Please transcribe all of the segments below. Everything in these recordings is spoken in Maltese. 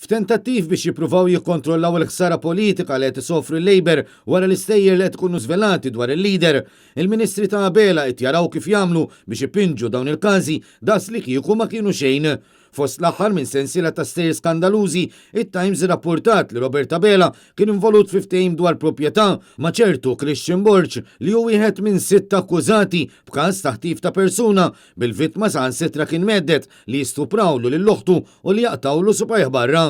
F'tentattiv biex jippruvaw jikkontrollaw il-ħsara politika li qed isofru l-Labor wara l-istejjer li qed ikunu żvelati dwar il-lider, il-Ministri ta' Abela qed jaraw kif jagħmlu biex ipinġu dawn il-każi das li kieku ma kienu xejn. Fost l-aħħar minn sensiela ta' stejjer skandalużi, it-Times irrapportat li Robert Abela kien involut fi ftehim dwar proprjetà ma' ċertu Christian Borch li hu wieħed minn 6 akkużati b'każ ta' ħtif ta' persuna bil-vittma saħansitra kien meddet li jistuprawlu lill-oħtu u li jaqtawlu supajh barra.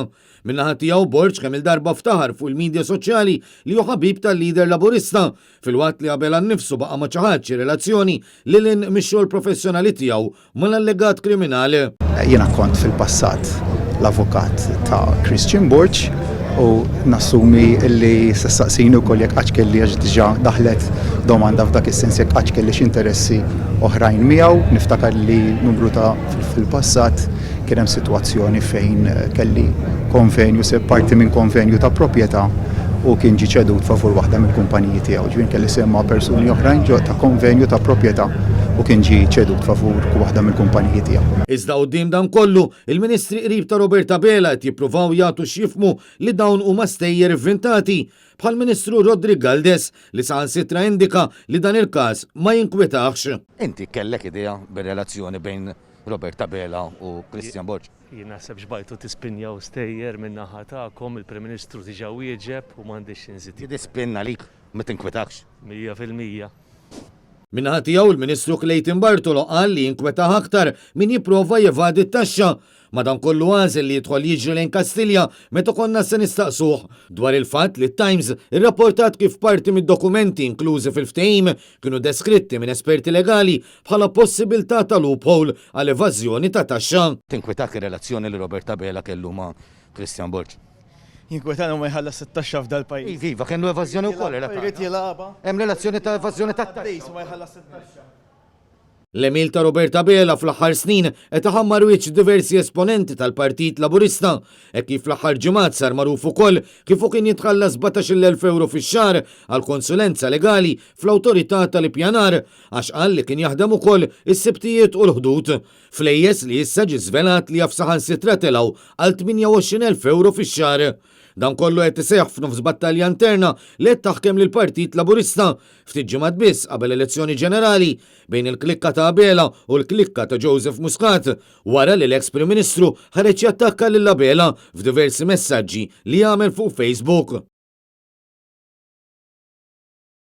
Minnaħa tiegħu Borch kemm il-darba ftaħar fuq il-medja soċjali li hu ħabib tal-lider Laburista fil-waqt li Abela nnifsu baqa' ma ċaħadx relazzjoni lil mix-xogħol professjonali tiegħu mal-allegat kriminali. Jiena kont fil-passat l-avukat ta' Christian Borch u nassumi li s-saqsini wkoll jekk qatt kelli għax diġà daħlet domanda f'dak is-sens jekk qatt kellix interessi oħrajn miegħu, niftakar li numru ta' fil-passat kien hemm sitwazzjoni fejn kelli konvenju se parti minn konvenju ta' proprjetà u kien ġie ċedut favur waħda mill-kumpaniji tiegħu. Ġifieri kelli semma' persuni oħrajn ġo ta' konvenju ta' proprjetà u kien ġie ċedut favur waħda mill-kumpaniji tiegħu. Iżda quddiem dan kollu, il-Ministri qrib ta' Robert Abela qed jippruvaw jagħtu x'jifhmu li dawn huma stejjer inventati bħal-Ministru Rodrigue Galdes li saħansitra indika li dan il-każ ma jinkwetaħx. Inti kellek idea bir-relazzjoni bejn Robert Abela u Christian Borch? Jien naħseb xbajtu tispinjaw stejjer minn naħa tagħkom il-Prim Ministru diġà wieġeb u m'għandix inżid. Tidispinna lik ma tinkwetax. 100%. Minnaħa tiegħu il-Ministru Clayton Bartolo qal li jinkwetaħ aktar min jipprova jevadi t-taxxa. Madankollu għażel li jidħol jiġri lejn Kastilja meta konna se nistaqsuh dwar il-fatt li t-Times irrapportat kif parti mid-dokumenti inklużi fil-ftehim kienu deskritti minn esperti legali bħala possibilità ta' loophole għal evażjoni ta' taxxa. Tinkwetak ir-relazzjoni li Robert Abela kellu ma' Christian Borch? Jinkwetana ma jħallas it-taxxa f'dal pajjiż. Iva, kellu evażjoni wkoll. Jrid jilagħba. Hemm relazzjoni ta' evażjoni tat-taxxa. Ma jħallas it-taxxa. L-emil ta' Robert Abela fl-aħħar snin qed iħammar wiċċ diversi esponenti tal-Partit Laburista e kif fl-aħħar ġimgħat sar magħruf ukoll kif kien jitħallas 17,000 euro fix-xahar għal konsulenza legali fl-awtorità tal-ippjanar għax qal li kien jaħdem ukoll is-sibtijiet u l-ħdud. Flejjes li issa ġie żvelat li jaf saħansitra telgħu għal 28,000 euro fix-xahar. Dan kollu qed iseħħ f'nofs battalja interna li qed taħkem lil Partit Laburista ftit ġimgħat biss qabel elezzjoni ġenerali bejn il-klikka ta' Abela u l-klikka ta' Joseph Muscat wara li l-eks Prim Ministru ħareġ jattakka lil Abela f'diversi messaġġi li jagħmel fuq Facebook.